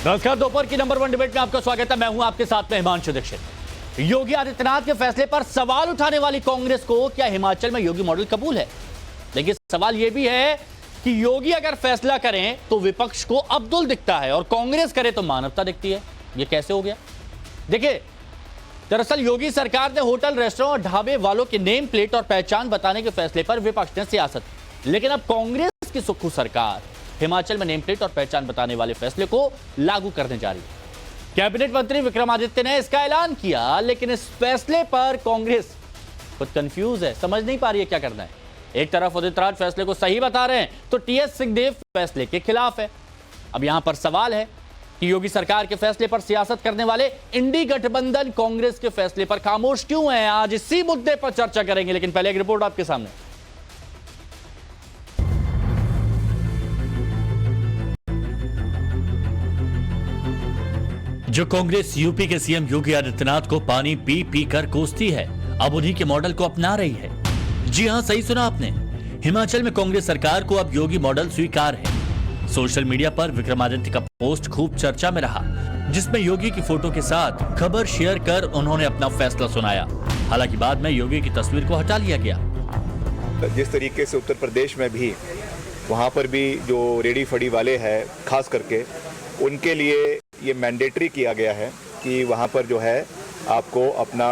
नमस्कार, दोपहर की नंबर 1 डिबेट में आपका स्वागत है। मैं हूं आपके साथ में हिमांशु दीक्षित। योगी आदित्यनाथ के फैसले पर सवाल उठाने वाली कांग्रेस को क्या हिमाचल में योगी मॉडल कबूल है? देखिए, सवाल यह भी है कि योगी अगर फैसला करें तो विपक्ष को अब्दुल दिखता है और कांग्रेस करे तो मानवता दिखती है। यह कैसे हो गया? देखिए, दरअसल योगी सरकार ने होटल, रेस्टोरेंट और ढाबे वालों के नेम प्लेट और पहचान बताने के फैसले पर विपक्ष ने सियासत, लेकिन अब कांग्रेस की सुक्खू सरकार हिमाचल में नेम प्लेट और पहचान बताने वाले फैसले को लागू करने जा रही है। कैबिनेट मंत्री विक्रमादित्य ने इसका ऐलान किया, लेकिन इस फैसले पर कांग्रेस खुद कंफ्यूज है, समझ नहीं पा रही है क्या करना है। एक तरफ उदित राज फैसले को सही बता रहे हैं तो टीएस सिंहदेव फैसले के खिलाफ है। अब यहां पर सवाल है कि योगी सरकार के फैसले पर सियासत करने वाले इंडी गठबंधन कांग्रेस के फैसले पर खामोश क्यों है? आज इसी मुद्दे पर चर्चा करेंगे, लेकिन पहले एक रिपोर्ट आपके सामने। जो कांग्रेस यूपी के सीएम योगी आदित्यनाथ को पानी पी पी कर कोसती है, अब उन्हीं के मॉडल को अपना रही है। जी हां, सही सुना आपने। हिमाचल में कांग्रेस सरकार को अब योगी मॉडल स्वीकार है। सोशल मीडिया पर विक्रमादित्य का पोस्ट खूब चर्चा में रहा, जिसमें योगी की फोटो के साथ खबर शेयर कर उन्होंने अपना फैसला सुनाया। हालांकि बाद में योगी की तस्वीर को हटा लिया गया। जिस तरीके से उत्तर प्रदेश में भी वहाँ पर भी जो रेडी फड़ी वाले हैं, खास करके उनके लिए ये मैंडेटरी किया गया है कि वहाँ पर जो है आपको अपना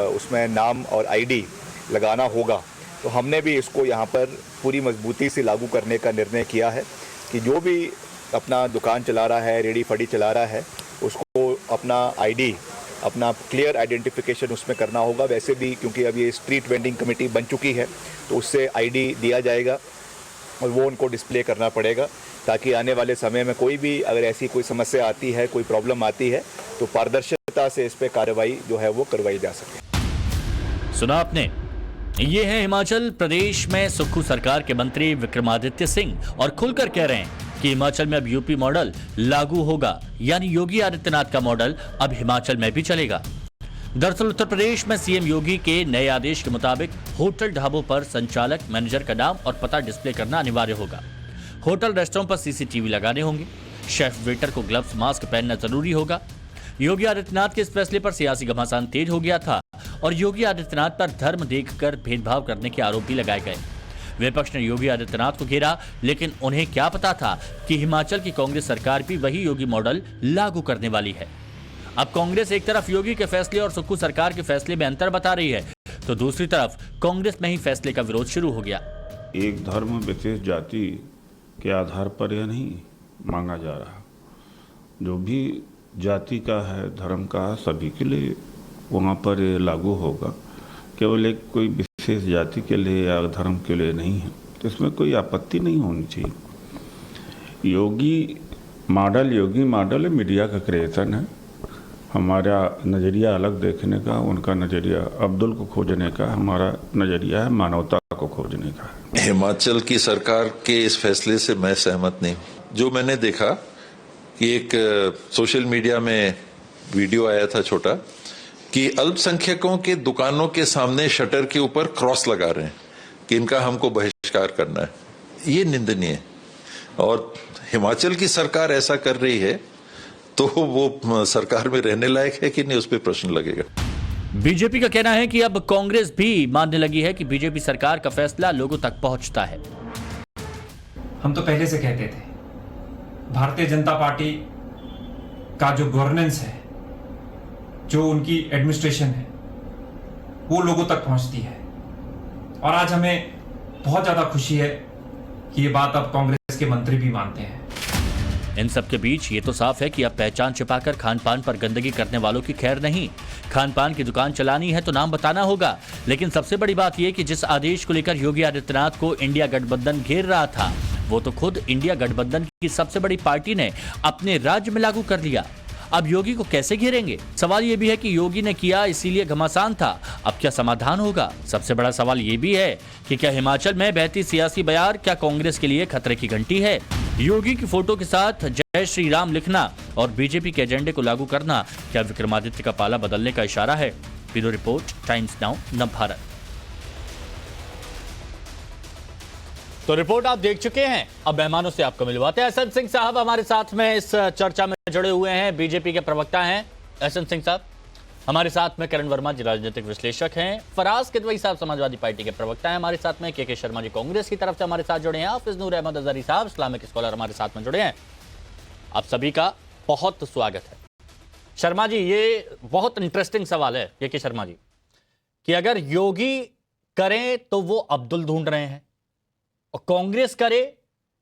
उसमें नाम और आईडी लगाना होगा। तो हमने भी इसको यहाँ पर पूरी मजबूती से लागू करने का निर्णय किया है कि जो भी अपना दुकान चला रहा है, रेडी फड़ी चला रहा है, उसको अपना आईडी, अपना क्लियर आइडेंटिफिकेशन उसमें करना होगा। वैसे भी क्योंकि अब ये स्ट्रीट वेंडिंग कमेटी बन चुकी है तो उससे आईडी दिया जाएगा और वो उनको डिस्प्ले करना पड़ेगा, ताकि आने वाले समय में कोई भी अगर ऐसी कोई समस्या आती है, कोई प्रॉब्लम आती है, तो पारदर्शिता से इस पे कार्रवाई जो है वो करवाई जा सके। सुना आपने, ये है हिमाचल प्रदेश में सुक्खू सरकार के मंत्री विक्रमादित्य सिंह, और खुलकर कह रहे हैं कि हिमाचल में अब यूपी मॉडल लागू होगा, यानी योगी आदित्यनाथ का मॉडल अब हिमाचल में भी चलेगा। दरअसल उत्तर प्रदेश में सीएम योगी के नए आदेश के मुताबिक होटल, ढाबों पर संचालक, मैनेजर का नाम और पता डिस्प्ले करना अनिवार्य होगा। होटल, रेस्टोरेंट पर सीसीटीवी लगाने होंगे। शेफ, वेटर को ग्लव्स, मास्क पहनना जरूरी होगा। योगी आदित्यनाथ के इस फैसले पर सियासी घमासान तेज हो गया था और योगी आदित्यनाथ पर धर्म देखकर भेदभाव करने के आरोप भी लगाए गए। विपक्ष ने योगी आदित्यनाथ को घेरा, लेकिन उन्हें क्या पता था कि हिमाचल की कांग्रेस सरकार भी वही योगी मॉडल लागू करने वाली है। अब कांग्रेस एक तरफ योगी के फैसले और सुक्खू सरकार के फैसले में अंतर बता रही है, तो दूसरी तरफ कांग्रेस में ही फैसले का विरोध शुरू हो गया। एक धर्म विशेष जाति के आधार पर यह नहीं मांगा जा रहा। जो भी जाति का है, धर्म का, सभी के लिए वहाँ पर लागू होगा। केवल एक कोई विशेष जाति के लिए या धर्म के लिए नहीं है, तो इसमें कोई आपत्ति नहीं होनी चाहिए। योगी मॉडल मीडिया का क्रिएशन है। हमारा नज़रिया अलग देखने का, उनका नज़रिया अब्दुल को खोजने का, हमारा नज़रिया है मानवता को खोजने का। हिमाचल की सरकार के इस फैसले से मैं सहमत नहीं। जो मैंने देखा कि एक सोशल मीडिया में वीडियो आया था छोटा, कि अल्पसंख्यकों के दुकानों के सामने शटर के ऊपर क्रॉस लगा रहे हैं कि इनका हमको बहिष्कार करना है। ये निंदनीय है, और हिमाचल की सरकार ऐसा कर रही है तो वो सरकार में रहने लायक है कि नहीं, उस पर प्रश्न लगेगा। बीजेपी का कहना है कि अब कांग्रेस भी मानने लगी है कि बीजेपी सरकार का फैसला लोगों तक पहुंचता है। हम तो पहले से कहते थे, भारतीय जनता पार्टी का जो गवर्नेंस है, जो उनकी एडमिनिस्ट्रेशन है, वो लोगों तक पहुंचती है। और आज हमें बहुत ज्यादा खुशी है कि ये बात अब कांग्रेस के मंत्री भी मानते हैं। इन सब के बीच ये तो साफ है कि अब पहचान छिपाकर खान पान पर गंदगी करने वालों की खैर नहीं। खान पान की दुकान चलानी है तो नाम बताना होगा। लेकिन सबसे बड़ी बात यह कि जिस आदेश को लेकर योगी आदित्यनाथ को इंडिया गठबंधन घेर रहा था, वो तो खुद इंडिया गठबंधन की सबसे बड़ी पार्टी ने अपने राज्य में लागू कर लिया। अब योगी को कैसे घेरेंगे? सवाल यह भी है कि योगी ने किया इसीलिए घमासान था, अब क्या समाधान होगा? सबसे बड़ा सवाल यह भी है कि क्या हिमाचल में बहती सियासी बयार क्या कांग्रेस के लिए खतरे की घंटी है? योगी की फोटो के साथ जय श्री राम लिखना और बीजेपी के एजेंडे को लागू करना क्या विक्रमादित्य का पाला बदलने का इशारा है? Bureau report, times now, Navbharat. तो रिपोर्ट आप देख चुके हैं, अब मेहमानों से आपको मिलवाते हैं। एसएन सिंह साहब हमारे साथ में इस चर्चा में जुड़े हुए हैं, बीजेपी के प्रवक्ता हैं एसएन सिंह साहब। हमारे साथ में करण वर्मा जी राजनीतिक विश्लेषक हैं, फराज किदवई साहब समाजवादी पार्टी के प्रवक्ता हैं हमारे साथ में, के शर्मा जी कांग्रेस की तरफ से हमारे साथ जुड़े हैं, हाफिज नूर अहमद अजहरी साहब इस्लामिक स्कॉलर हमारे साथ में जुड़े हैं। आप सभी का बहुत स्वागत है। शर्मा जी, ये बहुत इंटरेस्टिंग सवाल है के शर्मा जी, कि अगर योगी करें तो वो अब्दुल ढूंढ रहे हैं और कांग्रेस करे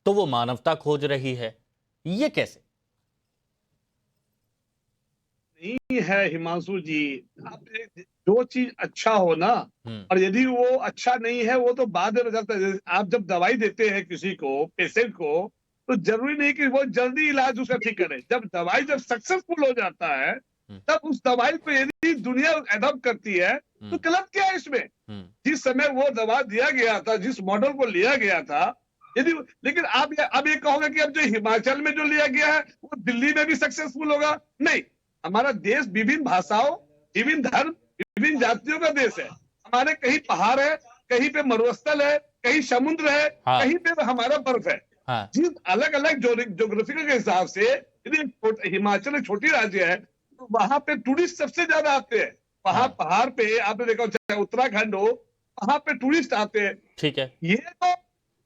तो वो मानवता खोज रही है, ये कैसे? नहीं है हिमांशु जी, आप जो चीज अच्छा हो ना, और यदि वो अच्छा नहीं है वो तो बाद में बताता है। आप जब दवाई देते हैं किसी को, पेशेंट को, तो जरूरी नहीं कि वो जल्दी इलाज उसका ठीक करे। जब दवाई सक्सेसफुल हो जाता है तब उस दवाई को यदि दुनिया एडॉप्ट करती है तो गलत क्या है इसमें? जिस समय वो दवा दिया गया था, जिस मॉडल को लिया गया था, यदि लेकिन आप अब ये कहोगे कि अब जो हिमाचल में जो लिया गया है वो दिल्ली में भी सक्सेसफुल होगा? नहीं, हमारा देश विभिन्न भाषाओं, विभिन्न धर्म, विभिन्न जातियों का देश है। हमारे कहीं पहाड़ है, कहीं पे मरुस्थल है, कहीं समुद्र है, कहीं पे हमारा बर्फ है। जिस अलग अलग ज्योग्राफिकल के हिसाब से यदि हिमाचल एक छोटी राज्य है तो वहां पे टूरिस्ट सबसे ज्यादा आते हैं। वहां पहाड़ पे आपने देखा, चाहे उत्तराखंड हो, वहां पे टूरिस्ट आते हैं। ठीक है, ये तो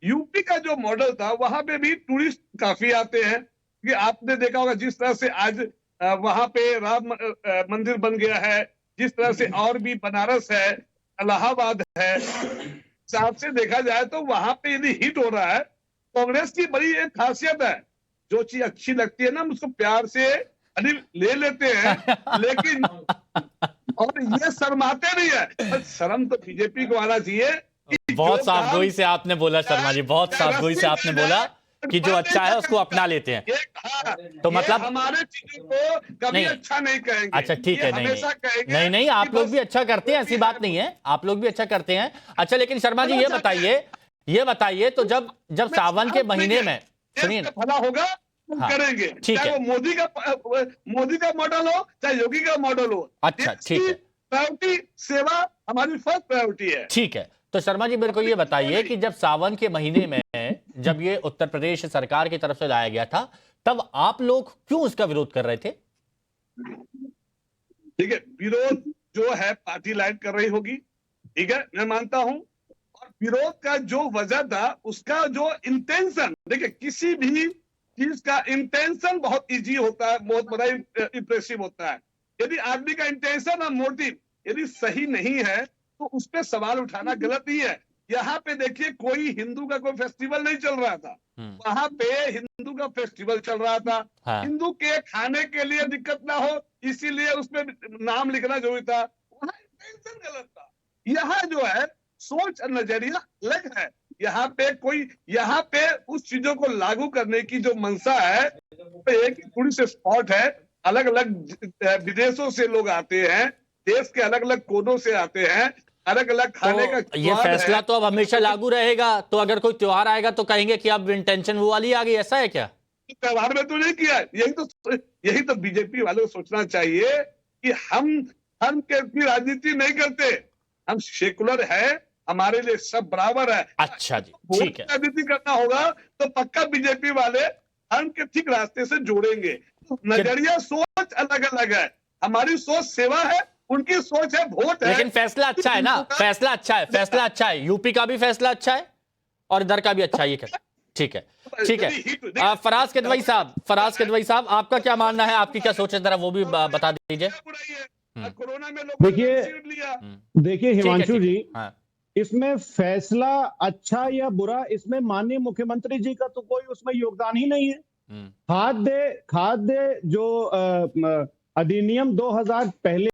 यूपी का जो मॉडल था वहां पे भी टूरिस्ट काफी आते हैं। कि आपने देखा होगा जिस तरह से आज वहां पे राम मंदिर बन गया है, जिस तरह से और भी बनारस है, इलाहाबाद है, हिसाब से देखा जाए तो वहां पे यदि हिट हो रहा है। कांग्रेस की बड़ी एक खासियत है, जो चीज अच्छी लगती है ना हम उसको प्यार से ले लेते हैं, लेकिन और ये शर्माते नहीं है। शर्म तो बीजेपी को आना चाहिए। बहुत साफगोई से आपने बोला शर्मा जी, बहुत साफगोई से आपने बोला कि जो अच्छा है उसको अपना लेते हैं। तो मतलब हमारे चीजों को कभी अच्छा नहीं कहेंगे। अच्छा ठीक है, नहीं, आप लोग भी अच्छा करते हैं, ऐसी बात नहीं है, आप लोग भी अच्छा करते हैं। अच्छा, लेकिन शर्मा जी ये बताइए तो जब सावन के महीने में, सुनिए ना, भला होगा करेंगे, चाहे वो मोदी का मॉडल हो, चाहे योगी का मॉडल हो। अच्छा ठीक है, प्रायोरिटी सेवा हमारी फर्स्ट प्रायोरिटी है। ठीक है। तो शर्मा जी मेरे को ये बताइए कि जब सावन के महीने में जब ये उत्तर प्रदेश सरकार की तरफ से लाया गया था, तब आप लोग क्यों इसका विरोध कर रहे थे? ठीक है, विरोध जो है पार्टी लाइन कर रही होगी, ठीक है, मैं मानता हूं। और विरोध का जो वजह था, उसका जो इंटेंशन, देखिए किसी भी चीज का इंटेंशन बहुत इजी होता है, बहुत बड़ा इंप्रेसिव होता है। यदि आदमी का इंटेंशन और मोटिव यदि सही नहीं है तो उस पर सवाल उठाना गलत ही है। यहाँ पे देखिए, कोई हिंदू का कोई फेस्टिवल नहीं चल रहा था, वहां पे हिंदू का फेस्टिवल चल रहा था। हिंदू के खाने के लिए दिक्कत ना हो इसीलिए उसमें नाम लिखना जरूरी था, वहां इंटेंशन गलत था। यहाँ जो है सोच और नजरिया अलग है। यहाँ पे उस चीजों को लागू करने की जो मंशा है, एक टूरिस्ट स्पॉट है, अलग अलग विदेशों से लोग आते हैं, देश के अलग अलग कोनों से आते हैं, अलग अलग खाने का ये फैसला तो अब हमेशा लागू रहेगा। तो अगर कोई त्योहार आएगा तो कहेंगे कि अब इंटेंशन वो वाली आ गई, ऐसा है क्या? त्योहार में तो नहीं किया। यही तो बीजेपी वालों को सोचना चाहिए कि हम धर्म की राजनीति नहीं करते, हम सेकुलर है, हमारे लिए सब बराबर है। अच्छा जी, ठीक है। राजनीति करना होगा तो पक्का बीजेपी वाले धर्म के ठीक रास्ते से जोड़ेंगे। नजरिया सोच अलग अलग है, हमारी सोच सेवा है, उनकी सोच है वोट है। लेकिन फैसला अच्छा है ना, फैसला अच्छा है, यूपी का भी फैसला अच्छा है और इधर का भी अच्छा है। ठीक है। फराज किदवई साहब, आपका क्या मानना है, आपकी क्या सोच है, जरा वो भी बता दीजिए। कोरोना में लोग देखिए हिमांशु जी, इसमें फैसला अच्छा या बुरा, इसमें माननीय मुख्यमंत्री जी का तो कोई उसमें योगदान ही नहीं है। खाद्य जो अधिनियम 2000 पहले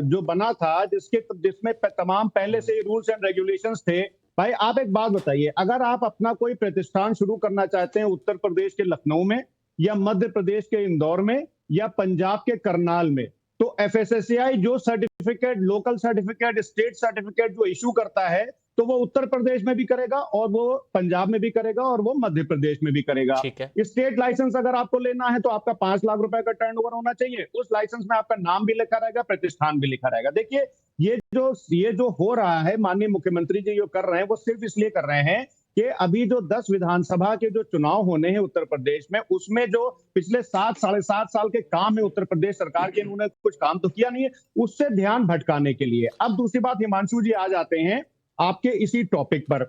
जो बना था, जिसमें तमाम पहले से रूल्स एंड रेगुलेशंस थे। भाई आप एक बात बताइए, अगर आप अपना कोई प्रतिष्ठान शुरू करना चाहते हैं उत्तर प्रदेश के लखनऊ में, या मध्य प्रदेश के इंदौर में, या पंजाब के करनाल में, तो एफएसएसएआई जो certificate, local certificate, state certificate जो इशू करता है, तो वो उत्तर प्रदेश में भी करेगा और वो पंजाब में भी करेगा और वो मध्य प्रदेश में भी करेगा। स्टेट लाइसेंस अगर आपको लेना है तो आपका 5 लाख रुपए का टर्नओवर होना चाहिए, उस लाइसेंस में आपका नाम भी लिखा रहेगा, प्रतिष्ठान भी लिखा रहेगा। देखिए ये जो हो रहा है, माननीय मुख्यमंत्री जी जो कर रहे हैं वो सिर्फ इसलिए कर रहे हैं कि अभी जो 10 विधानसभा के जो चुनाव होने हैं उत्तर प्रदेश में, उसमें जो पिछले 7 साढ़े 7 साल के काम है उत्तर प्रदेश सरकार के, इन्होंने कुछ काम तो किया नहीं है, उससे ध्यान भटकाने के लिए। अब दूसरी बात, हिमांशु जी आ जाते हैं आपके इसी टॉपिक पर।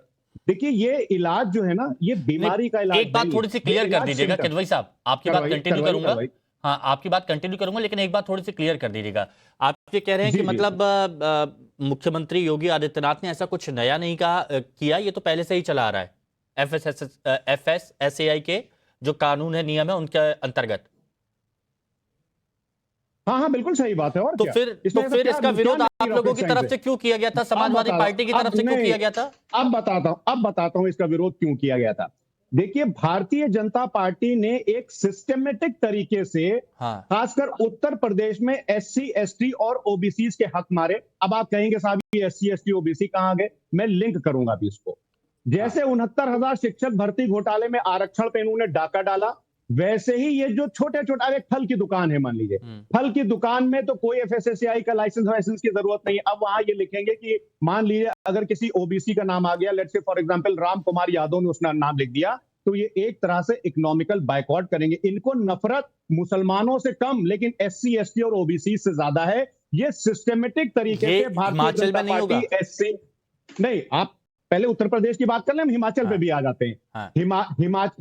देखिए, ये इलाज जो है ना, ये बीमारी का इलाज। एक बात थोड़ी सी क्लियर कर दीजिएगा किदवई साहब, आपकी बात कंटिन्यू करूंगा। हाँ, आपकी बात कंटिन्यू करूंगा, लेकिन एक बात थोड़ी सी क्लियर कर दीजिएगा। आप ये कह रहे हैं कि मतलब मुख्यमंत्री योगी आदित्यनाथ ने ऐसा कुछ नया नहीं किया, ये तो पहले से ही चला आ रहा है FSSAI के जो कानून है, नियम है, उनके अंतर्गत। हाँ, बिल्कुल सही बात है। और तो फिर इसका विरोध आप लोगों की तरफ से क्यों किया गया था, समाजवादी पार्टी की तरफ से क्यों किया गया था? अब बताता हूं इसका विरोध क्यों किया गया था। देखिए, भारतीय जनता पार्टी ने एक सिस्टमेटिक तरीके से, खासकर उत्तर प्रदेश में SC ST और OBC के हक मारे। अब आप कहेंगे साहब ये SC ST OBC कहां गए, मैं लिंक करूंगा अभी इसको। जैसे 69,000 शिक्षक भर्ती घोटाले में आरक्षण पे इन्होंने डाका डाला, वैसे ही ये जो छोटे एक फल की दुकान है, मान लीजिए फल की दुकान में तो कोई FSSAI का लाइसेंस की जरूरत नहीं। अब वहां ये लिखेंगे कि मान लीजिए अगर किसी OBC का नाम आ गया, let's say for example Ram Kumar Yadav ने उसका नाम लिख दिया, तो ये एक तरह से इकोनॉमिकल बायकॉट करेंगे। इनको नफरत मुसलमानों से कम, लेकिन SC ST और OBC से ज्यादा है। ये सिस्टमेटिक तरीके से भारतीय जनता पार्टी SC नहीं, आप पहले उत्तर प्रदेश की बात कर लें, हम हिमाचल पे भी आ जाते हैं।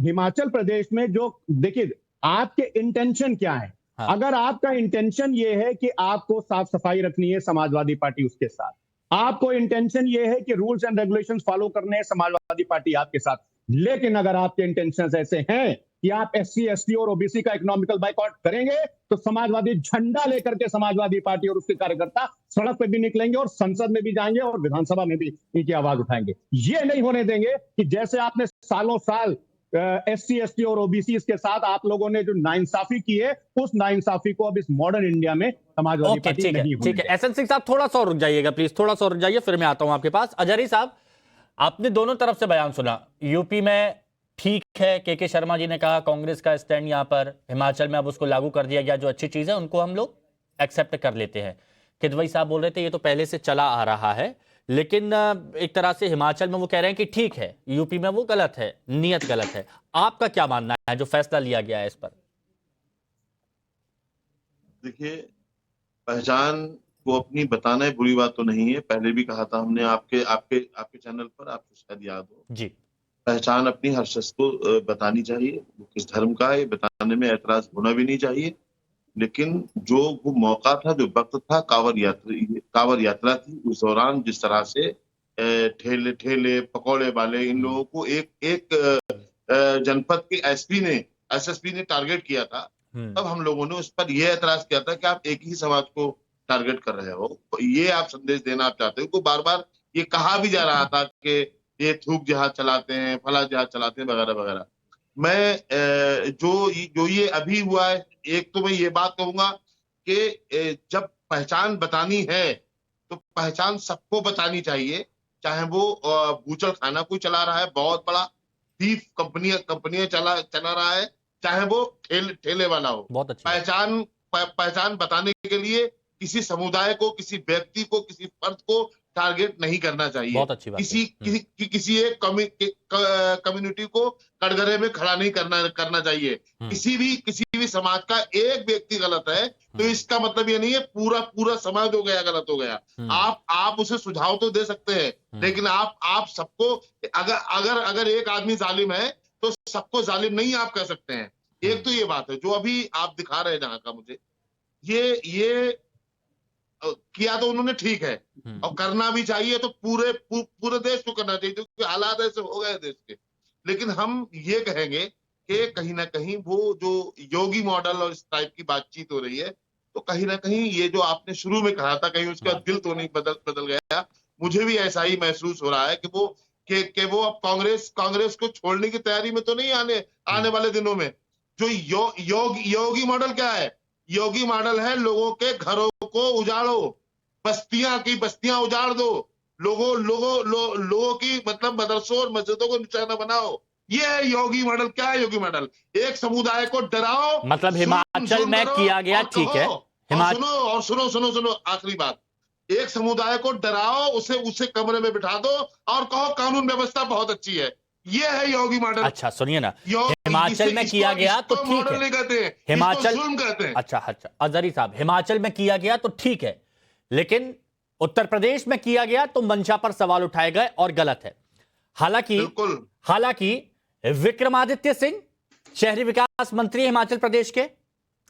हिमाचल प्रदेश में जो, देखिए आपके इंटेंशन क्या है। अगर आपका इंटेंशन ये है कि आपको साफ सफाई रखनी है, समाजवादी पार्टी उसके साथ। आपको इंटेंशन ये है कि रूल्स एंड रेगुलेशंस फॉलो करने हैं, समाजवादी पार्टी आपके साथ। लेकिन अगर आपके इंटेंशंस ऐसे हैं कि आप SC ST और OBC का इकोनॉमिकल बाइकआउट करेंगे, तो समाजवादी झंडा लेकर के समाजवादी पार्टी और उसके कार्यकर्ता सड़क पे भी निकलेंगे और संसद में भी जाएंगे और विधानसभा में भी इनकी आवाज उठाएंगे। ये नहीं होने देंगे कि जैसे आपने सालों साल SC ST और OBC के साथ आप लोगों ने जो नाइंसाफी की है, उस नाइंसाफी को अब इस मॉडर्न इंडिया में समाजवादी पार्टी नहीं होने देगी। एसएन सिंह साहब, थोड़ा सा रुक जाइएगा प्लीज, थोड़ा सा रुक जाइए, फिर मैं आता हूं आपके पास। अजहरी साहब, आपने दोनों तरफ से बयान सुना। यूपी में ठीक है, के शर्मा जी ने कहा कांग्रेस का स्टैंड यहां पर, हिमाचल में अब उसको लागू कर दिया गया, जो अच्छी चीज है उनको हम लोग एक्सेप्ट कर लेते हैं। किदवई साहब बोल रहे थे ये तो पहले से चला आ रहा है, लेकिन एक तरह से हिमाचल में वो कह रहे हैं कि ठीक है, यूपी में वो गलत है, नियत गलत है। आपका क्या मानना है जो फैसला लिया गया है इस पर? देखिए, पहचान को अपनी बताना है बुरी बात तो नहीं है, पहले भी कहा था हमने आपके चैनल पर, आपको शायद याद हो जी। पहचान अपनी हर शख्स को बतानी चाहिए, वो किस धर्म का है बताने में ऐतराज होना भी नहीं चाहिए। लेकिन जो वो मौका था, जो वक्त था, कांवड़ यात्रा थी, उस दौरान जिस तरह से ठेले पकौड़े वाले इन लोगों को एक जनपद के SSP ने टारगेट किया था, तब हम लोगों ने उस पर यह ऐतराज किया था कि आप एक ही समाज को टारगेट कर रहे हो, ये आप संदेश देना आप चाहते हो। को बार बार ये कहा भी जा रहा था कि ये थूक जहाज चलाते हैं, फला जहाज चलाते हैं, वगैरह वगैरह। मैं जो ये अभी हुआ है, एक तो मैं ये बात कहूंगा कि जब पहचान बतानी है तो पहचान सबको बतानी चाहिए, चाहे वो बूचड़ खाना कोई चला रहा है, बहुत बड़ा बीफ कंपनियां चला रहा है, चाहे वो ठेले वाला हो। बहुत अच्छी पहचान बताने के लिए किसी समुदाय को, किसी व्यक्ति को, किसी फर्द को टारगेट नहीं करना चाहिए। बहुत अच्छी बात है। किसी एक कम्युनिटी को कटघरे में खड़ा नहीं करना चाहिए। किसी भी समाज का एक व्यक्ति गलत है तो इसका मतलब ये नहीं है पूरा समाज हो गया, गलत हो गया। आप उसे सुझाव तो दे सकते हैं, लेकिन आप सबको, अगर एक आदमी जालिम है तो सबको जालिम नहीं आप कह सकते हैं। एक तो ये बात है जो अभी आप दिखा रहे हैं जहां का, मुझे ये किया तो उन्होंने ठीक है, और करना भी चाहिए, तो पूरे देश को करना चाहिए, क्योंकि हालात ऐसे हो गए देश के। लेकिन हम ये कहेंगे कि कहीं ना कहीं वो जो योगी मॉडल और इस टाइप की बातचीत हो रही है, तो कहीं ना कहीं ये जो आपने शुरू में कहा था, कहीं उसका दिल तो नहीं बदल गया। मुझे भी ऐसा ही महसूस हो रहा है कि वो अब कांग्रेस को छोड़ने की तैयारी में तो नहीं आने वाले दिनों में। जो योगी मॉडल क्या है? योगी मॉडल है लोगों के घरों को उजाड़ो, बस्तियां उजाड़ दो, लोगों की मतलब मदरसों और मस्जिदों को निशाना बनाओ। ये है योगी मॉडल। क्या है योगी मॉडल? एक समुदाय को डराओ, मतलब हिमाचल में किया गया, ठीक है। सुनो आखिरी बात, एक समुदाय को डराओ, उसे कमरे में बिठा दो और कहो कानून व्यवस्था बहुत अच्छी है। ये है योगी मॉडल। अच्छा सुनिए ना, योगी हिमाचल में किया गया तो ठीक मॉडल है, नहीं कहते हैं, हिमाचल इसको जुल्म कहते हैं। अच्छा अजहरी साहब, हिमाचल में किया गया तो ठीक है, लेकिन उत्तर प्रदेश में किया गया तो मंशा पर सवाल उठाए गए और गलत है। हालांकि विक्रमादित्य सिंह शहरी विकास मंत्री हिमाचल प्रदेश के,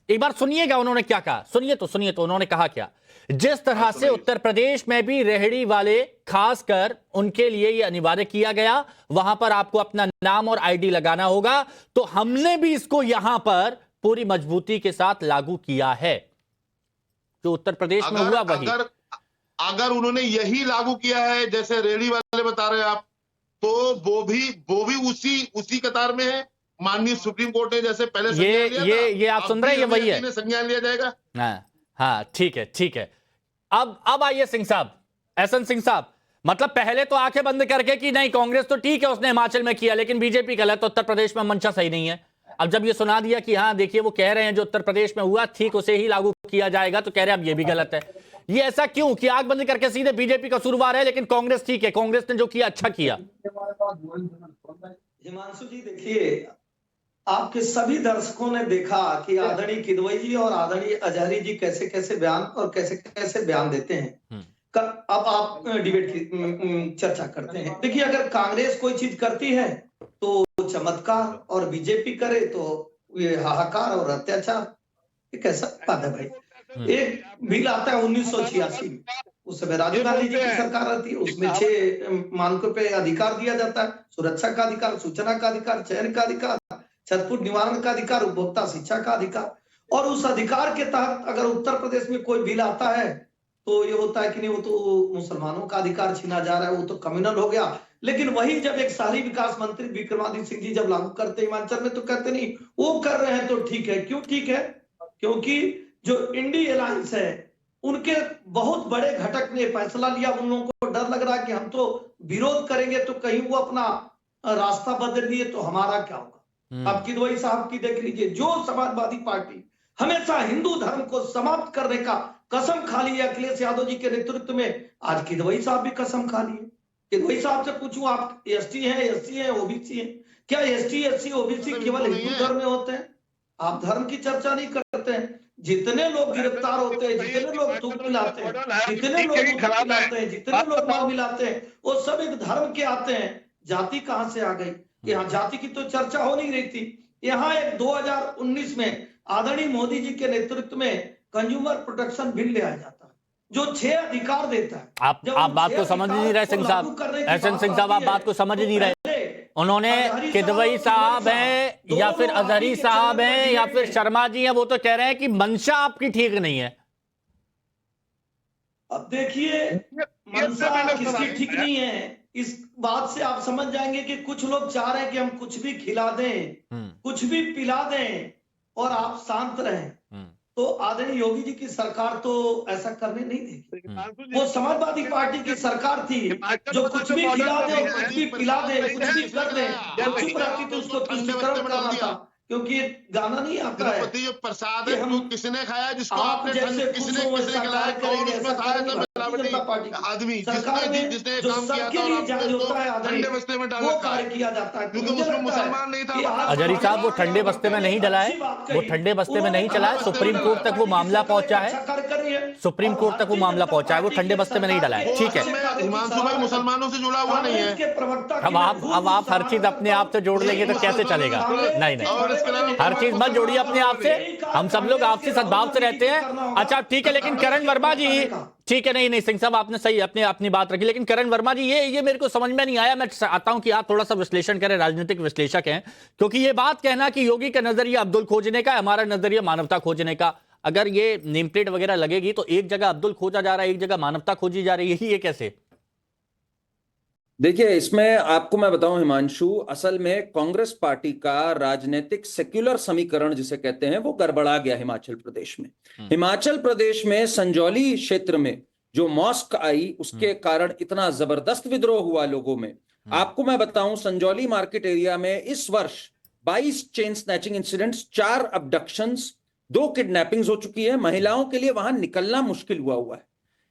एक बार सुनिएगा उन्होंने क्या कहा, सुनिए तो उन्होंने कहा क्या। जिस तरह से उत्तर प्रदेश में भी रेहड़ी वाले खासकर उनके लिए यह अनिवार्य किया गया, वहां पर आपको अपना नाम और आईडी लगाना होगा, तो हमने भी इसको यहां पर पूरी मजबूती के साथ लागू किया है। जो उत्तर प्रदेश में हुआ वही, अगर उन्होंने यही लागू किया है जैसे रेहड़ी वाले बता रहे हैं आप, तो वो भी उसी कतार में है। माननीय सुप्रीम कोर्ट ने जैसे पहले ये आप सुन रहे हैं, ये वही है, संज्ञान लिया जाएगा। हाँ ठीक है। अब आइए सिंह साहब, एसएन सिंह साहब, मतलब पहले तो आंखें बंद करके कि नहीं कांग्रेस तो ठीक है उसने हिमाचल में किया, लेकिन बीजेपी गलत, तो उत्तर प्रदेश में मंशा सही नहीं है। अब जब ये सुना दिया कि हाँ देखिए वो कह रहे हैं जो उत्तर प्रदेश में हुआ ठीक उसे ही लागू किया जाएगा, तो कह रहे हैं अब ये भी गलत है। ये ऐसा क्यों कि आंख बंद करके सीधे बीजेपी का कसूरवार है, लेकिन कांग्रेस ठीक है, कांग्रेस ने जो किया अच्छा किया। हिमांशु जी देखिए, आपके सभी दर्शकों ने देखा कि आदरणीय किदवई जी और आदरणीय अजहरी जी कैसे कैसे बयान देते हैं। अब आप डिबेट की चर्चा करते हैं। देखिए, अगर कांग्रेस कोई चीज करती है तो चमत्कार, और बीजेपी करे तो ये हाहाकार और अत्याचार। ये कैसा बात है भाई? एक बिल आता है 1986 में, उस समय राजीव गांधी जी की सरकार रहती है, उसमें 6 मानकों पे अधिकार दिया जाता है। सुरक्षा का अधिकार, सूचना का अधिकार, चयन का अधिकार, छटपुट निवारण का अधिकार, उपभोक्ता शिक्षा का अधिकार। और उस अधिकार के तहत अगर उत्तर प्रदेश में कोई बिल आता है तो ये होता है कि नहीं वो तो मुसलमानों का अधिकार छीना जा रहा है, वो तो कम्युनल हो गया। लेकिन वही जब एक शहरी विकास मंत्री विक्रमादित्य सिंह जी जब लागू करते हिमाचल में, तो कहते नहीं वो कर रहे हैं तो ठीक है। क्यों ठीक है? क्योंकि जो इंडी अलायंस है उनके बहुत बड़े घटक ने फैसला लिया। उन लोगों को डर लग रहा है कि हम तो विरोध करेंगे तो कहीं वो अपना रास्ता बदल लिए तो हमारा क्या होगा। अब किदवई साहब की देख लीजिए, जो समाजवादी पार्टी हमेशा हिंदू धर्म को समाप्त करने का कसम खा ली है अखिलेश यादव जी के नेतृत्व में, आज किदवई साहब भी कसम खा लिए। किदवई साहब से पूछूं, आप एसटी हैं, एससी हैं, ओबीसी हैं? क्या एसटी, एससी, ओबीसी केवल हिंदू धर्म में होते हैं? आप धर्म की चर्चा नहीं करते हैं। जितने लोग गिरफ्तार होते हैं, जितने लोग थूक मिलाते हैं, जितने लोग मिलाते हैं, जितने लोग माल मिलाते हैं, वो सब एक धर्म के आते हैं। जाति कहां से आ गई? यहाँ जाति की तो चर्चा हो नहीं रही थी। यहाँ एक 2019 में आदरणीय मोदी जी के नेतृत्व में कंज्यूमर प्रोटेक्शन बिल ले आया जाता है जो 6 अधिकार देता है। आप बात को समझ नहीं रहे सिंह साहब, एसएन सिंह साहब, आप बात को समझ नहीं रहे। उन्होंने किदवई साहब हैं या फिर अजहरी साहब हैं या फिर शर्मा जी हैं, वो तो कह रहे हैं कि मंशा आपकी ठीक नहीं है। अब देखिए, मंशा किसकी ठीक नहीं है, इस बात से आप समझ जाएंगे कि कुछ लोग चाह रहे हैं कि हम कुछ भी खिला दें, कुछ भी पिला दें और आप शांत रहें। तो आदरणीय योगी जी की सरकार तो ऐसा करने नहीं देगी। वो समाजवादी पार्टी की सरकार थी जो कुछ भी खिला दे, कुछ भी पिला दे, कुछ भी कर दे, वो चुप रहती थी, उसको तुष्टिकरण करना था। क्योंकि ये गाना नहीं आता है जो प्रसाद है वो किसने खाया, जिसको आपने किसने खिलाया, कौन उसमें खाया था मिलावटी आदमी, जिसने काम किया था और आपने उसको ठंडे बस्ते में डाल रखा है, किया जाता है क्योंकि उसमें मुसलमान नहीं था। अजहरी साहब, वो ठंडे बस्ते में नहीं डला है, वो ठंडे बस्ते में नहीं चला है। सुप्रीम कोर्ट तक वो मामला पहुंचा है, सुप्रीम कोर्ट तक वो मामला पहुंचा है, वो ठंडे बस्ते में नहीं डला है। ठीक है, हिमांशु भाई मुसलमानों से जुड़ा हुआ नहीं है। अब आप हर चीज अपने आप से जोड़ लेंगे तो कैसे चलेगा? नहीं, हर चीज मत जोड़िए अपने आप से। हम सब लोग आपसी सद्भाव से रहते हैं। अच्छा ठीक है, लेकिन करण वर्मा जी, ठीक है, नहीं सिंह साहब आपने सही अपनी बात रखी, लेकिन करण वर्मा जी ये मेरे को समझ में नहीं आया। मैं चाहता हूं कि आप थोड़ा सा विश्लेषण करें, राजनीतिक विश्लेषक हैं, क्योंकि ये बात कहना कि योगी का नजरिया अब्दुल खोजने का, हमारा नजरिया मानवता खोजने का, अगर ये नेम प्लेट वगैरह लगेगी तो एक जगह अब्दुल खोजा जा रहा है, एक जगह मानवता खोजी जा रही है, ये कैसे? देखिए, इसमें आपको मैं बताऊं हिमांशु, असल में कांग्रेस पार्टी का राजनीतिक सेक्युलर समीकरण जिसे कहते हैं वो गड़बड़ा गया हिमाचल प्रदेश में। हिमाचल प्रदेश में संजौली क्षेत्र में जो मॉस्क आई उसके कारण इतना जबरदस्त विद्रोह हुआ लोगों में। आपको मैं बताऊं, संजौली मार्केट एरिया में इस वर्ष 22 chain snatching incidents, 4 abductions, 2 kidnappings हो चुकी है। महिलाओं के लिए वहां निकलना मुश्किल हुआ है।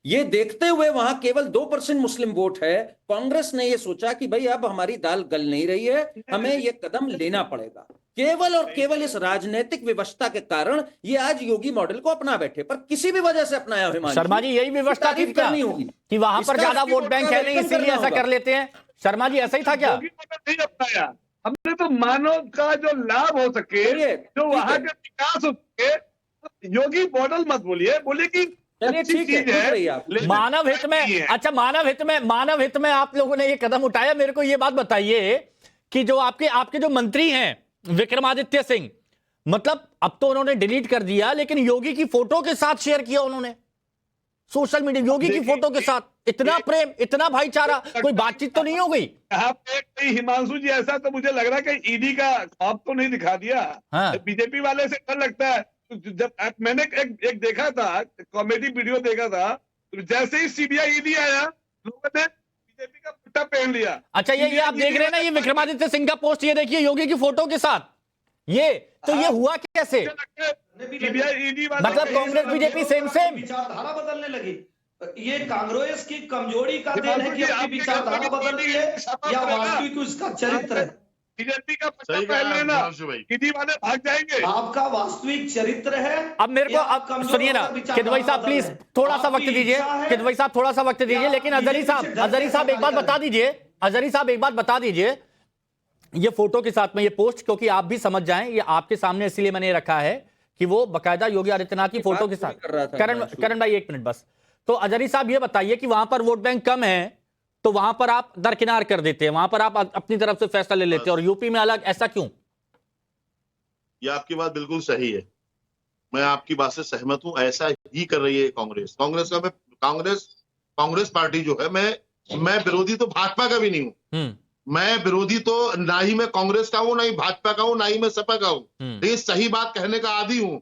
ये देखते हुए वहां केवल 2% मुस्लिम वोट है, कांग्रेस ने ये सोचा कि भाई अब हमारी दाल गल नहीं रही है, हमें ये कदम लेना पड़ेगा। केवल और केवल इस राजनीतिक विवशता के कारण ये आज योगी मॉडल को अपना बैठे, पर किसी भी वजह से अपनाया। शर्मा जी यही विवशता थी क्या कि वहां पर ज्यादा वोट बैंक है नहीं इसीलिए ऐसा कर लेते हैं? शर्मा जी ऐसा ही था क्या? नहीं अपनाया हमने तो मानव का जो लाभ हो सके, जो वहां का विकास हो सके। योगी मॉडल मत बोलिए, बोलिए कि ठीक है मानव हित में। अच्छा, मानव हित में आप लोगों ने ये कदम उठाया। मेरे को ये बात बताइए कि जो आपके जो मंत्री हैं विक्रमादित्य सिंह, मतलब अब तो उन्होंने डिलीट कर दिया, लेकिन योगी की फोटो के साथ शेयर किया उन्होंने सोशल मीडिया, योगी की फोटो के साथ। इतना प्रेम, इतना भाईचारा, कोई बातचीत तो नहीं हो गई यहाँ पे? हिमांशु जी ऐसा तो मुझे लग रहा है कि ईडी का खौफ तो नहीं दिखा दिया। हाँ। बीजेपी वाले से डर लगता है। जब मैंने एक देखा था, कॉमेडी वीडियो देखा था, जैसे ही सीबीआई ईडी आया लोगों ने बीजेपी का पट्टा पहन लिया। अच्छा, ये आप देख रहे हैं ना, ये विक्रमादित्य सिंह का पोस्ट, ये देखिए योगी की फोटो के साथ। ये हुआ कैसे? सीबीआई ईडी मतलब कांग्रेस बीजेपी सेम विचारधारा बदलने लगी। ये कांग्रेस की कमजोरी का देन है कि अपनी विचारधारा बदल रही है या वास्तविक उसका चरित्र है? बीजेपी का पट्टा पहन लेना, ईडी वाले भाग जाएंगे। आपका वास्तविक चरित्र है। अब मेरे को अब सुनिए ना किदवई साहब, प्लीज थोड़ा सा वक्त दीजिए। किदवई साहब थोड़ा सा वक्त दीजिए। लेकिन अजहरी साहब एक बात बता दीजिए, अजहरी साहब एक बात बता दीजिए, ये फोटो के साथ में ये पोस्ट, क्योंकि आप भी समझ जाएं, ये आपके सामने इसलिए मैंने रखा है कि वो बकायदा योगी आदित्यनाथ की फोटो के साथ। करण भाई एक मिनट बस। तो अजहरी साहब ये बताइए कि वहां पर वोट बैंक कम है तो वहां पर आप दरकिनार कर देते हैं, वहां पर आप अपनी तरफ से फैसला ले लेते हैं, और यूपी में अलग, ऐसा क्यों? ये आपकी बात बिल्कुल सही है, मैं आपकी बात से सहमत हूं। ऐसा ही कर रही है कांग्रेस। कांग्रेस पार्टी जो है, मैं विरोधी तो भाजपा का भी नहीं हूं। मैं विरोधी तो ना ही मैं कांग्रेस का हूं, ना ही भाजपा का हूं, ना ही मैं सपा का हूं। लेकिन सही बात कहने का आदी हूं।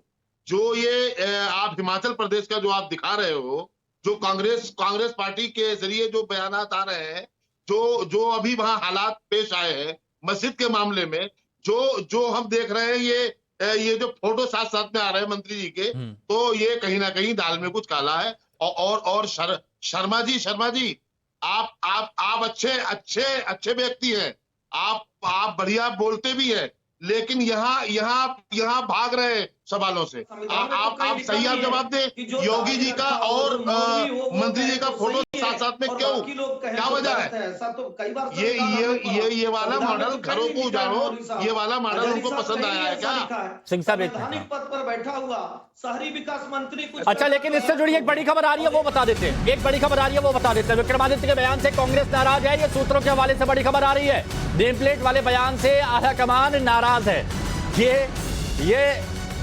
जो ये आप हिमाचल प्रदेश का जो आप दिखा रहे हो, जो कांग्रेस पार्टी के जरिए जो बयानात आ रहे हैं, जो अभी वहां हालात पेश आए हैं मस्जिद के मामले में, जो हम देख रहे हैं, ये जो फोटो साथ साथ में आ रहे हैं मंत्री जी के, तो ये कहीं ना कहीं दाल में कुछ काला है। और शर्मा जी आप अच्छे व्यक्ति हैं, आप बढ़िया बोलते भी हैं, लेकिन यहाँ भाग रहे हैं सवालों से। आप सही आप जवाब दें। योगी जी का और मंत्री जी का फोटो साथ में क्यों, क्या वजह है? ये वाला मॉडल घरों को उजाड़ो, ये वाला मॉडल उनको पसंद आया है क्या? सिंह साहब संवैधानिक पद पर बैठा हुआ शहरी विकास मंत्री कुछ। अच्छा, लेकिन इससे जुड़ी एक बड़ी खबर आ रही है, वो बता देते हैं। एक बड़ी खबर आ रही है, वो बता देते हैं। विक्रमादित्य के बयान से कांग्रेस नाराज है, ये सूत्रों के हवाले से बड़ी खबर आ रही है। नेम प्लेट वाले बयान से आला कमान नाराज है। ये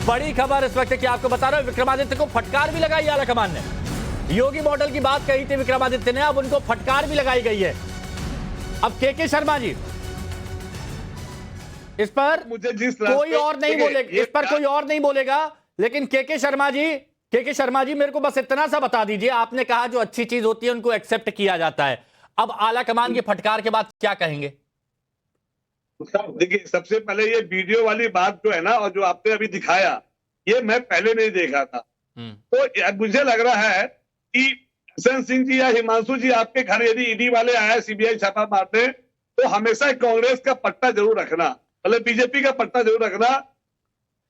बड़ी खबर इस वक्त की आपको बता रहा हूं। विक्रमादित्य को फटकार भी लगाई आला कमान ने। योगी मॉडल की बात कही थी विक्रमादित्य ने, अब उनको फटकार भी लगाई गई है। अब के शर्मा जी, इस पर कोई और नहीं बोलेगा, इस पर कोई और नहीं बोलेगा, लेकिन के शर्मा जी मेरे को बस इतना सा बता दीजिए। आपने कहा जो अच्छी चीज होती है उनको एक्सेप्ट किया जाता है, अब आला कमान की फटकार के बाद क्या कहेंगे? देखिए, सबसे पहले ये वीडियो वाली बात जो है ना, और जो आपने अभी दिखाया, ये मैं पहले नहीं देखा था। तो मुझे लग रहा है कि हसन सिंह जी या हिमांशु जी, आपके घर यदि ईडी वाले आए सीबीआई छापा मारने, तो हमेशा कांग्रेस का पट्टा जरूर रखना, मतलब बीजेपी का पट्टा जरूर रखना।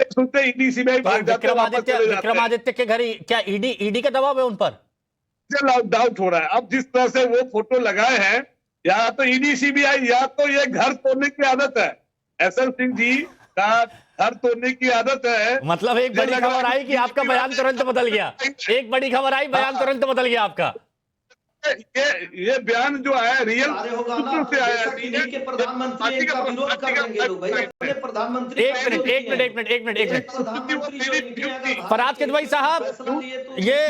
सुनते ईडी सीबीआई भाग जाते हैं। विक्रमादित्य के घर क्या ईडी का दबाव है उन पर? डाउट हो रहा है। अब जिस तरह से वो फोटो लगाए हैं, या तो ईडी सीबीआई, या तो ये घर तोड़ने की आदत है। हसन सिंह जी का घर तोड़ने की आदत है। मतलब एक बड़ी खबर आई कि आपका बयान तुरंत बदल गया। एक बड़ी खबर आई, बयान तुरंत बदल गया आपका। ये बयान जो आया रियल से आया। प्रधानमंत्री का विरोध कर देंगे लोग भाई, अपने प्रधानमंत्री। एक मिनट फरहाद किदवई साहब, ये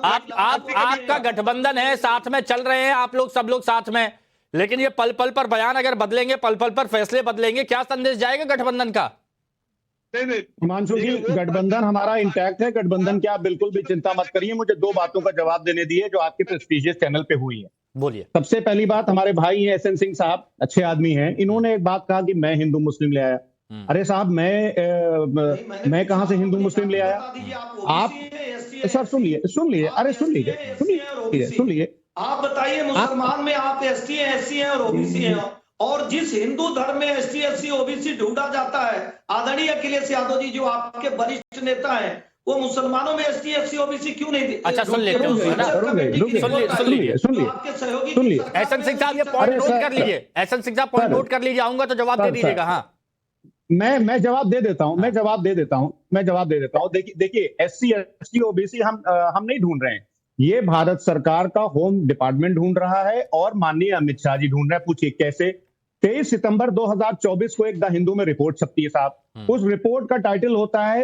आपका गठबंधन है, साथ में चल रहे हैं आप लोग, सब लोग साथ में, लेकिन ये पल पल पर बयान अगर बदलेंगे, पल पल पर फैसले बदलेंगे, क्या संदेश जाएगा गठबंधन का? हिमांशु जी, गठबंधन हमारा इंटैक्ट है। गठबंधन की आप बिल्कुल भी चिंता मत करिए। मुझे दो बातों का जवाब देने दिए जो आपके प्रेस्टीजियस चैनल पे हुई है। बोलिए। सबसे पहली बात, हमारे भाई हैं हसन सिंह साहब, अच्छे आदमी हैं। इन्होंने एक बात कहा कि मैं हिंदू मुस्लिम ले आया। अरे साहब, मैं कहां से हिंदू मुस्लिम ले आया? आप सर सुन लिए अरे सुन लीजिए आप बताइए, मुसलमान में आप एसटी एससी हैं और ओबीसी हैं, और जिस हिंदू धर्म में एसटी एससी ओबीसी ढूंढा जाता है, आदरणीय अखिलेश यादव जी जो आपके वरिष्ठ नेता हैं, वो मुसलमानों में एसटी एससी ओबीसी क्यों नहीं? अच्छा सुन लेते हैं, आपके सहयोगी एहसन सिंह साहब ये पॉइंट नोट कर लीजिए, एहसन सिंह साहब पॉइंट नोट कर लीजिए, आऊंगा तो जवाब दे दीजिएगा। हाँ मैं जवाब दे देता हूं। देखिए एससी एसटी ओबीसी हम नहीं ढूंढ रहे हैं, ये भारत सरकार का होम डिपार्टमेंट ढूंढ रहा है और माननीय अमित शाह जी ढूंढ रहे हैं। पूछिए कैसे? 23 सितंबर 2024 को एक द हिंदू में रिपोर्ट छपती है साहब। उस रिपोर्ट का टाइटल होता है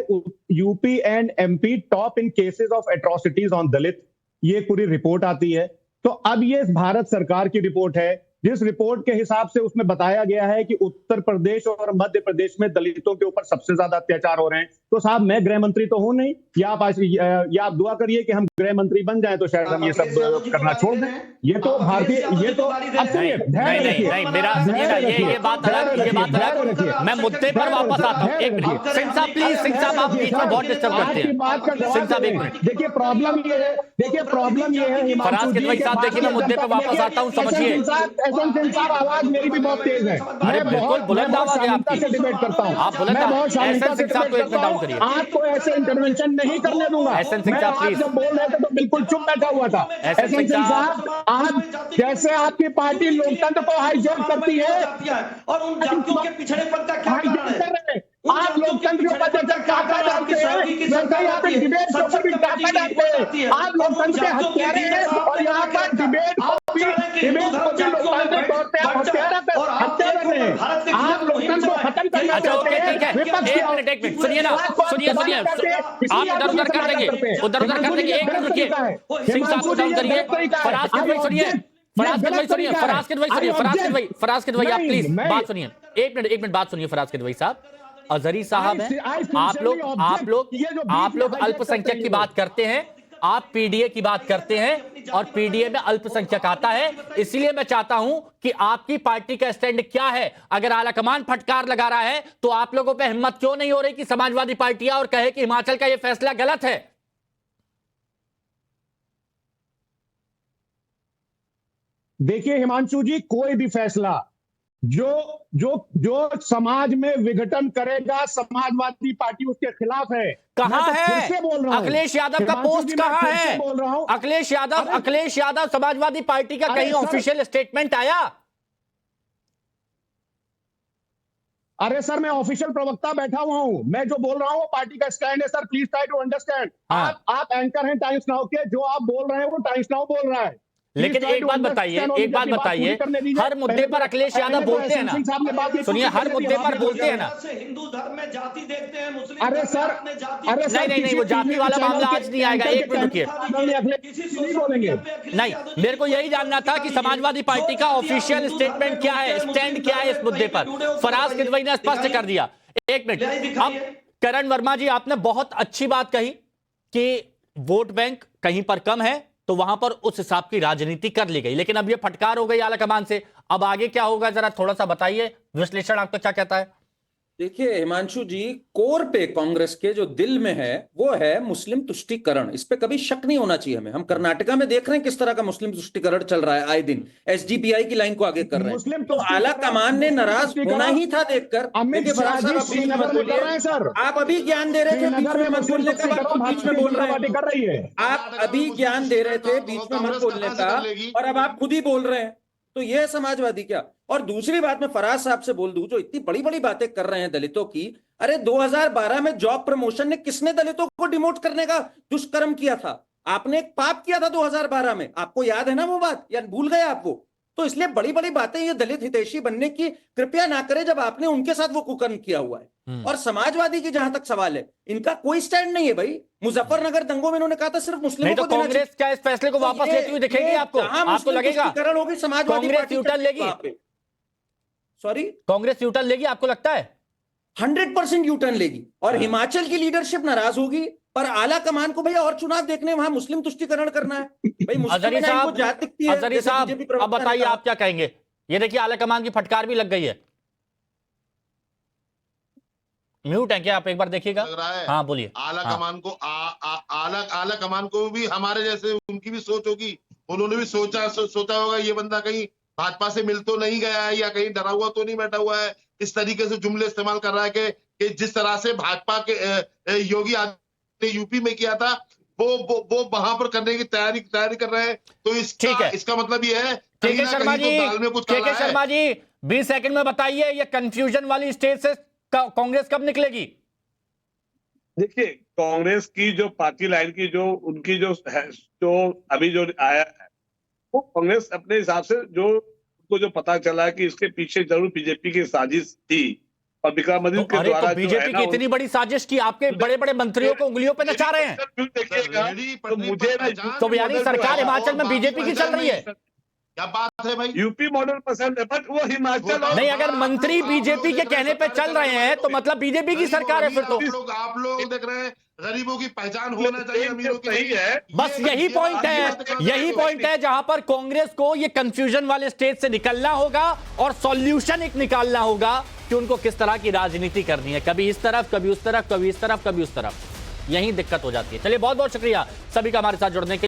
UP and MP top in cases of atrocities on Dalit. ये पूरी रिपोर्ट आती है। तो अब ये भारत सरकार की रिपोर्ट है, जिस रिपोर्ट के हिसाब से उसमें बताया गया है कि उत्तर प्रदेश और मध्य प्रदेश में दलितों के ऊपर सबसे ज्यादा अत्याचार हो रहे हैं। तो साहब मैं गृह मंत्री तो हूं नहीं, या आप दुआ करिए कि हम गृह मंत्री बन जाएं तो शायद हम ये सब करना छोड़ दें। ये तो भारतीय, ये तो नहीं मेरा सुनिएगा, ये बात अलग। मैं मुद्दे पर वापस आता हूँ। एक मिनट सिंह साहब प्लीज, सिंह साहब आप बीच में बहुत डिस्टर्ब करते हैं। सिंह साहब एक मिनट, देखिए प्रॉब्लम ये है फराज किदवई साहब, देखिए मैं मुद्दे पर वापस आता हूँ, समझिए। आवाज मेरी भी बहुत तेज है। अरे बिल्कुल बुलंद आवाज है आपकी, से डिबेट करता हूँ। आप बुलंद एहसन सिंह साहब को एक मिनट डाउन करिए। आपको ऐसे इंटरवेंशन नहीं करने दूंगा। एहसन सिंह साहब प्लीज, जब बोल रहे थे तो बिल्कुल चुप बैठा हुआ था। एहसन सिंह साहब, आप जैसे आपकी पार्टी लोकतंत्र को हाईजैक करती है और उन जातियों के पिछड़ेपन का क्या कारण है? आप लोकतंत्र के ऊपर जब टाका डालते हैं, वैसे ही आप डिबेट के ऊपर भी टाका डालते हैं। आप लोकतंत्र के हत्यारे हैं और यहाँ पर डिबेट को भी लोकतांत्रिक तौर पे आप हत्यारे हैं। आप लोकतंत्र को खत्म करना चाहते हैं। एक मिनट सुनिए ना, सुनिए आप इधर उधर कर देंगे, एक मिनट रुकिए। सिंह साहब को डाउन करिए। फराज किदवई सुनिए, फराज किदवई आप प्लीज बात सुनिए। एक मिनट बात सुनिए। फराज किदवई साहब, अजहरी साहब हैं, आप लोग अल्पसंख्यक की बात करते हैं, आप पीडीए की बात करते हैं और पीडीए में अल्पसंख्यक आता है। इसलिए मैं चाहता हूं कि आपकी पार्टी का स्टैंड क्या है। अगर आलाकमान फटकार लगा रहा है तो आप लोगों पे हिम्मत क्यों नहीं हो रही कि समाजवादी पार्टियां और कहे कि हिमाचल का यह फैसला गलत है? देखिए हिमांशु जी, कोई भी फैसला जो समाज में विघटन करेगा, समाजवादी पार्टी उसके खिलाफ है। कहां है बोल अखिलेश यादव का पोस्ट? कहां है बोल रहा हूं? अखिलेश यादव समाजवादी पार्टी का कहीं ऑफिशियल स्टेटमेंट आया? अरे सर, मैं ऑफिशियल प्रवक्ता बैठा हुआ हूं। मैं जो बोल रहा हूं पार्टी का स्टैंड है sir. Please try to understand. आप एंकर हैं टाइम्स नाउ के, जो आप बोल रहे हैं वो टाइम्स नाउ बोल रहा है। लेकिन एक बात बताइए, हर मुद्दे पर अखिलेश यादव बोलते हैं ना। सुनिए, हर मुद्दे पर बोलते हैं ना। हिंदू धर्म में जाति देखते हैं, मुस्लिम अरे सर, नहीं वो जाति वाला मामला आज नहीं आएगा। एक मिनट रुकिए। नहीं, मेरे को यही जानना था कि समाजवादी पार्टी का ऑफिशियल स्टेटमेंट क्या है, स्टैंड क्या है इस मुद्दे पर। फराज किदवई ने स्पष्ट कर दिया। एक मिनट, अब करण वर्मा जी, आपने बहुत अच्छी बात कही कि वोट बैंक कहीं पर कम है तो वहां पर उस हिसाब की राजनीति कर ली गई, लेकिन अब ये फटकार हो गई आलाकमान से। अब आगे क्या होगा, जरा थोड़ा सा बताइए, विश्लेषण आपका क्या कहता है? देखिए हिमांशु जी, कोर पे कांग्रेस के जो दिल में है वो है मुस्लिम तुष्टीकरण। इस पे कभी शक नहीं होना चाहिए हमें। हम कर्नाटका में देख रहे हैं किस तरह का मुस्लिम तुष्टीकरण चल रहा है। आए दिन एसडीपीआई की लाइन को आगे कर रहे हैं। तो आला कमान ने नाराज होना ही था देखकर। आप अभी ज्ञान दे रहे थे, बीच में मत बोलने का, बीच में बोल रहे हैं। आप अभी ज्ञान दे रहे थे, बीच में मत बोलने का, और अब आप खुद ही बोल रहे हैं। तो ये है समाजवादी क्या? और दूसरी बात मैं फराज साहब से बोल दूं, जो इतनी बड़ी बड़ी बातें कर रहे हैं दलितों की। अरे 2012 में जॉब प्रमोशन ने किसने दलितों को डिमोट करने का दुष्कर्म किया था? आपने एक पाप किया था 2012 में। आपको याद है ना वो बात, या भूल गए आप वो? तो इसलिए बड़ी बड़ी बातें ये दलित हितैषी बनने की कृपया ना करें जब आपने उनके साथ वो कुकर्म किया हुआ है। और समाजवादी की जहां तक सवाल है, इनका कोई स्टैंड नहीं है भाई। मुजफ्फरनगर दंगों में इन्होंने कहा था सिर्फ मुस्लिमों को। कांग्रेस क्या इस फैसले को वापस लेती हुई दिखेगी आपको लगेगा? होगी समाजवादी कांग्रेस यूटर्न लेगी? सॉरी, कांग्रेस यूटर्न लेगी आपको लगता है? 100% यूटर्न लेगी। और हिमाचल की लीडरशिप नाराज होगी, पर आला कमान को भैया और चुनाव देखने वहां मुस्लिम तुष्टीकरण करना है भाई। अजहरी साहब, अब बताइए आप क्या कहेंगे? ये देखिए आला कमान की फटकार भी लग गई है। म्यूट है क्या? आप एक बार देखिएगा। लग रहा है हाँ बोलिए। आला कमान को आला कमान को भी हमारे जैसे उनकी भी सोच होगी, उन्होंने भी सोचा होगा ये बंदा कहीं भाजपा से मिल तो नहीं गया है या कहीं डरा हुआ तो नहीं बैठा हुआ है। इस तरीके से जुमले इस्तेमाल कर रहा है कि जिस तरह से भाजपा के योगी आदित्यनाथ ने यूपी में किया था वो वहां पर करने की तैयारी कर रहे हैं। तो इसका मतलब ये है के शर्मा जी, के शर्मा जी 20 सेकंड में बताइए, ये कंफ्यूजन वाली स्टेज से कांग्रेस कब निकलेगी? देखिए, कांग्रेस की जो पार्टी लाइन की जो उनकी जो है, जो अभी जो आया है, वो कांग्रेस अपने हिसाब से जो उनको जो पता चला है कि इसके पीछे जरूर बीजेपी की साजिश थी और विक्रमादित्य के द्वारा तो बीजेपी की इतनी बड़ी साजिश की आपके बड़े बड़े मंत्रियों को उंगलियों पे नचा रहे हैं। देखिएगा तो मुझे तो यानी सरकार हिमाचल में बीजेपी की चल रही है। क्या बात है भाई? यूपी मॉडल पसंद है बट वो हिमाचल नहीं, अगर मंत्री बीजेपी के कहने पे चल रहे हैं तो मतलब बीजेपी की सरकार है फिर तो। आप लोग देख रहे हैं, गरीबों की पहचान होना चाहिए, अमीरों की नहीं है। बस यही पॉइंट है जहां पर कांग्रेस को ये कंफ्यूजन वाले स्टेज से निकलना होगा और सॉल्यूशन एक निकालना होगा कि उनको किस तरह की राजनीति करनी है, कभी इस तरफ, कभी उस तरफ, कभी इस तरफ, कभी उस तरफ। यही दिक्कत हो जाती है। चलिए, बहुत बहुत शुक्रिया सभी का हमारे साथ जुड़ने के लिए।